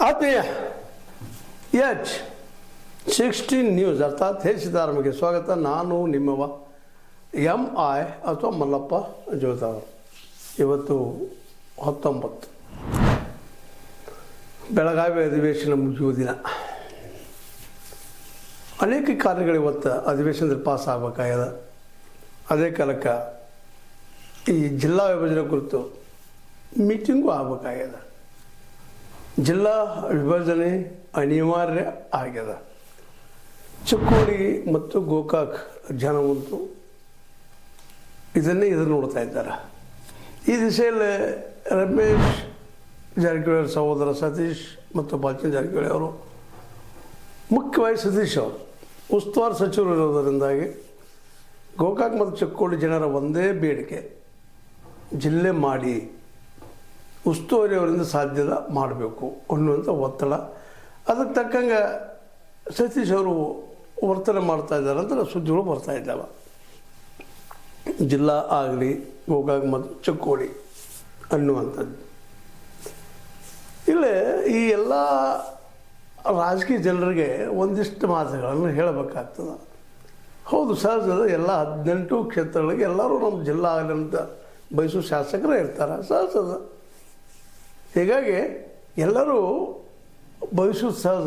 ಆತ್ಮೀಯ H16 news ಅರ್ಥಾತ್ ಸಿದ್ದರಾಮಯ್ಯಗೆ ಸ್ವಾಗತ. ನಾನು ನಿಮ್ಮವ MI ಅಥವಾ ಮಲ್ಲಪ್ಪ ಜೋತಾವರು. ಇವತ್ತು 19 ಬೆಳಗಾವಿ ಅಧಿವೇಶನ ಮುಗಿಯುವ ದಿನ. ಅನೇಕ ಕಾರ್ಯಗಳು ಇವತ್ತು ಅಧಿವೇಶನದಲ್ಲಿ ಪಾಸ್ ಆಗಬೇಕಾಗ್ಯದ. ಅದೇ ಕಾಲಕ್ಕೆ ಈ ಜಿಲ್ಲಾ ವಿಭಜನೆ ಕುರಿತು ಮೀಟಿಂಗು ಆಗಬೇಕಾಗ್ಯದ. ಜಿಲ್ಲಾ ವಿಭಜನೆ ಅನಿವಾರ್ಯ ಆಗ್ಯದ. ಚಿಕ್ಕೋಡಿ ಮತ್ತು ಗೋಕಾಕ್ ಜನವಂತೂ ಇದನ್ನು ನೋಡ್ತಾ ಇದ್ದಾರೆ. ಈ ದಿಸೆಯಲ್ಲಿ ರಮೇಶ್ ಜಾರಕಿಹೊಳಿ ಸಹೋದರ ಸತೀಶ್ ಮತ್ತು ಬಾಲಚಂದ್ರ ಜಾರಕಿಹೊಳಿ ಅವರು, ಮುಖ್ಯವಾಗಿ ಸತೀಶ್ ಅವರು ಉಸ್ತುವಾರಿ ಸಚಿವರು ಇರೋದರಿಂದಾಗಿ ಗೋಕಾಕ್ ಮತ್ತು ಚಿಕ್ಕೋಡಿ ಜನರ ಒಂದೇ ಬೇಡಿಕೆ, ಜಿಲ್ಲೆ ಮಾಡಿ ಉಸ್ತುವಾರಿ ಅವರಿಂದ ಸಾಧ್ಯದ ಮಾಡಬೇಕು ಅನ್ನುವಂಥ ಒತ್ತಡ. ಅದಕ್ಕೆ ತಕ್ಕಂಗೆ ಸತೀಶ್ ಅವರು ವರ್ತನೆ ಮಾಡ್ತಾ ಇದ್ದಾರೆ ಅಂತ ಸುದ್ದಿಗಳು ಬರ್ತಾ ಇದ್ದಾವೆ. ಜಿಲ್ಲಾ ಆಗಲಿ ಗೋಕಾಕ್ ಮತ್ತು ಚಿಕ್ಕೋಡಿ ಅನ್ನುವಂಥದ್ದು. ಇಲ್ಲೇ ಈ ಎಲ್ಲ ರಾಜಕೀಯ ಜನರಿಗೆ ಒಂದಿಷ್ಟು ಮಾತುಗಳನ್ನು ಹೇಳಬೇಕಾಗ್ತದೆ. ಹೌದು, ಸಹಜದ ಎಲ್ಲ 18 ಕ್ಷೇತ್ರಗಳಿಗೆ ಎಲ್ಲರೂ ನಮ್ಮ ಜಿಲ್ಲಾ ಆಗಲಿ ಅಂತ ಬಯಸೋ ಶಾಸಕರೇ ಇರ್ತಾರೆ, ಸಹಜದ. ಹೀಗಾಗಿ ಎಲ್ಲರೂ ಬಯಸೋದು ಸಹಜ.